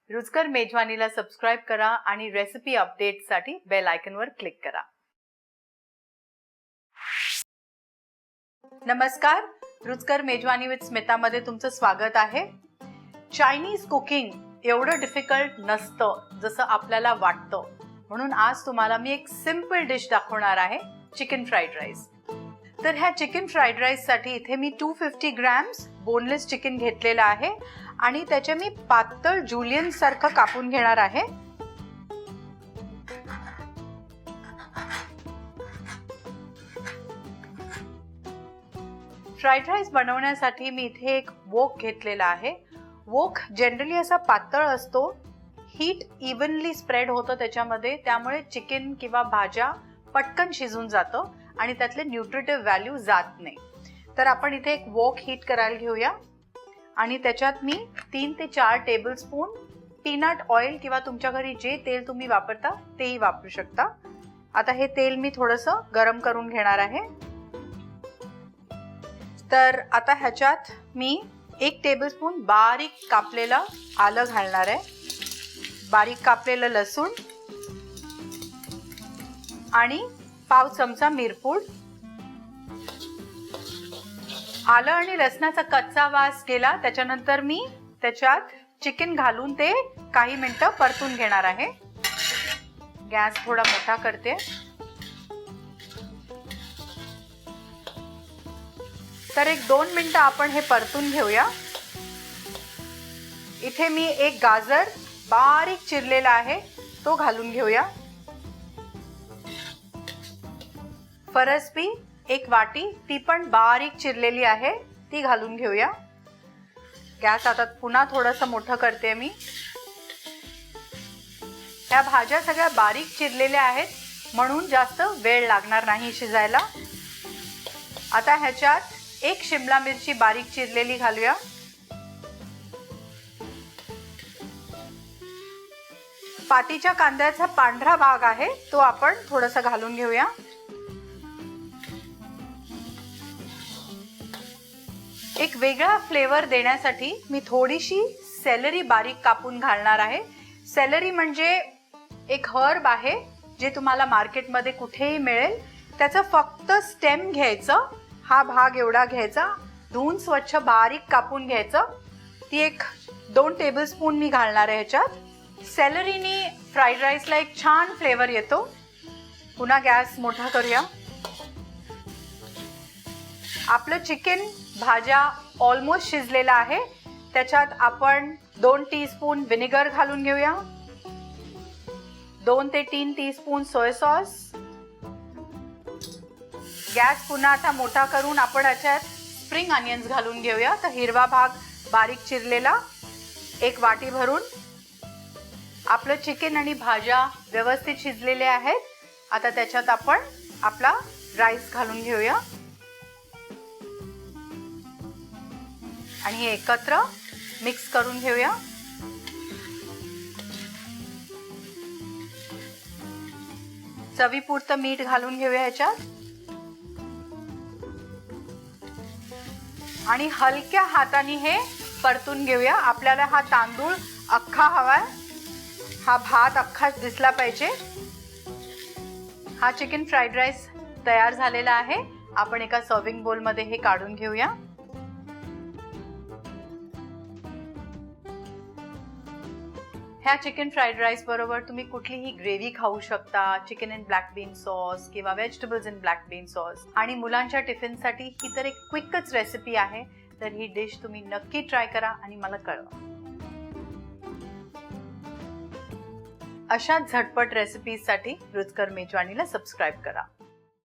रुचकर मेजवानीला सबस्क्राइब करा आणि रेसिपी अपडेट्ससाठी बेल आयकॉनवर क्लिक करा. नमस्कार, रुचकर मेजवानी विथ स्मितामध्ये तुमचं स्वागत आहे. चायनीज कुकिंग एवढं डिफिकल्ट नसतं जसं आपल्याला वाटतं, म्हणून आज तुम्हाला मी एक सिंपल डिश दाखवणार आहे, चिकन फ्राईड राईस. तर ह्या चिकन फ्राईड राईससाठी इथे मी 250 ग्रॅम्स बोनलेस चिकन घेतलेलं आहे आणि त्याचे मी पातळ जुलियन सारखं कापून घेणार आहे. फ्राईड राईस बनवण्यासाठी मी इथे एक वोक घेतलेला आहे. वोक जनरली असा पातळ असतो, हीट इव्हनली स्प्रेड होतं त्याच्यामध्ये, त्यामुळे चिकन किंवा भाज्या पटकन शिजून जातं आणि त्यातले न्यूट्रिटिव्ह व्हॅल्यू जात नाही. तर आपण इथे एक वोक हीट करायला घेऊया आणि त्याच्यात मी 3 ते 4 टेबलस्पून पीनट ऑइल किंवा तुमच्या घरी जे तेल तुम्ही वापरता तेही वापरू शकता. आता हे तेल मी थोडंसं गरम करून घेणार आहे. तर आता ह्याच्यात मी 1 टेबलस्पून बारीक कापलेलं आलं घालणार आहे, बारीक कापलेलं लसूण आणि पाव चमचा मिरपूड. आलं आणि लसणाचा कच्चा वास गेला त्याच्यानंतर मी त्याच्यात चिकन घालून ते काही मिनिटं परतून घेणार आहे. गॅस थोडा मोठा करते. तर 1-2 मिनिटं आपण हे परतून घेऊया. इथे मी एक गाजर बारीक चिरलेला आहे तो घालून घेऊया. फरसबी 1 वाटी, ती पण बारीक चिरलेली आहे, ती घालून घेऊया. गॅस आता पुन्हा थोडंसं मोठं करते मी. त्या भाज्या सगळ्या बारीक चिरलेल्या आहेत म्हणून जास्त वेळ लागणार नाही शिजायला. आता ह्याच्यात 1 शिमला मिरची बारीक चिरलेली घालूया. पातीच्या कांद्याचा पांढरा भाग आहे तो आपण थोडासा घालून घेऊया. एक वेगळा फ्लेवर देण्यासाठी मी थोडीशी सेलरी बारीक कापून घालणार आहे. सेलरी म्हणजे एक हर्ब आहे जे तुम्हाला मार्केटमध्ये कुठेही मिळेल. त्याचं फक्त स्टेम घ्यायचं, हा भाग एवढा घ्यायचा, धुवून स्वच्छ बारीक कापून घ्यायचं. ती एक 2 टेबलस्पून मी घालणार आहे ह्याच्यात. सेलरीनी फ्राईड राईसला एक छान फ्लेवर येतो. पुन्हा गॅस मोठा करूया. आपलं चिकन भाज्या ऑलमोस्ट शिजलेला आहे. त्याच्यात आपण 2 टीस्पून व्हिनेगर घालून घेऊया, 2 ते 3 टीस्पून सोया सॉस. गॅस पुन्हा आता मोठा करून आपण याच्यात स्प्रिंग अनियन्स घालून घेऊया. तर हिरवा भाग बारीक चिरलेला 1 वाटी भरून. आपलं चिकन आणि भाज्या व्यवस्थित शिजलेल्या आहेत. आता त्याच्यात आपण आपला राईस घालून घेऊया आणि हे एकत्र मिक्स करून घेऊया. चवीपुरतं मीठ घालून घेऊया ह्याच्यात आणि हलक्या हाताने हे परतून घेऊया. आपल्याला हा तांदूळ अख्खा हवाय, हा भात अख्खा दिसला पाहिजे. हा चिकन फ्राईड राईस तयार झालेला आहे. आपण एका सर्विंग बोल मध्ये हे काढून घेऊया. ह्या चिकन फ्राईड राईस बरोबर तुम्ही कुठलीही ग्रेव्ही खाऊ शकता, chicken in black bean sauce किंवा vegetables in black bean sauce. आणि मुलांच्या टिफिनसाठी ही तर एक क्विकच रेसिपी आहे. तर ही डिश तुम्ही नक्की ट्राय करा आणि मला कळवा. अशा झटपट रेसिपीजसाठी रुचकर मेजवानीला सबस्क्राइब करा.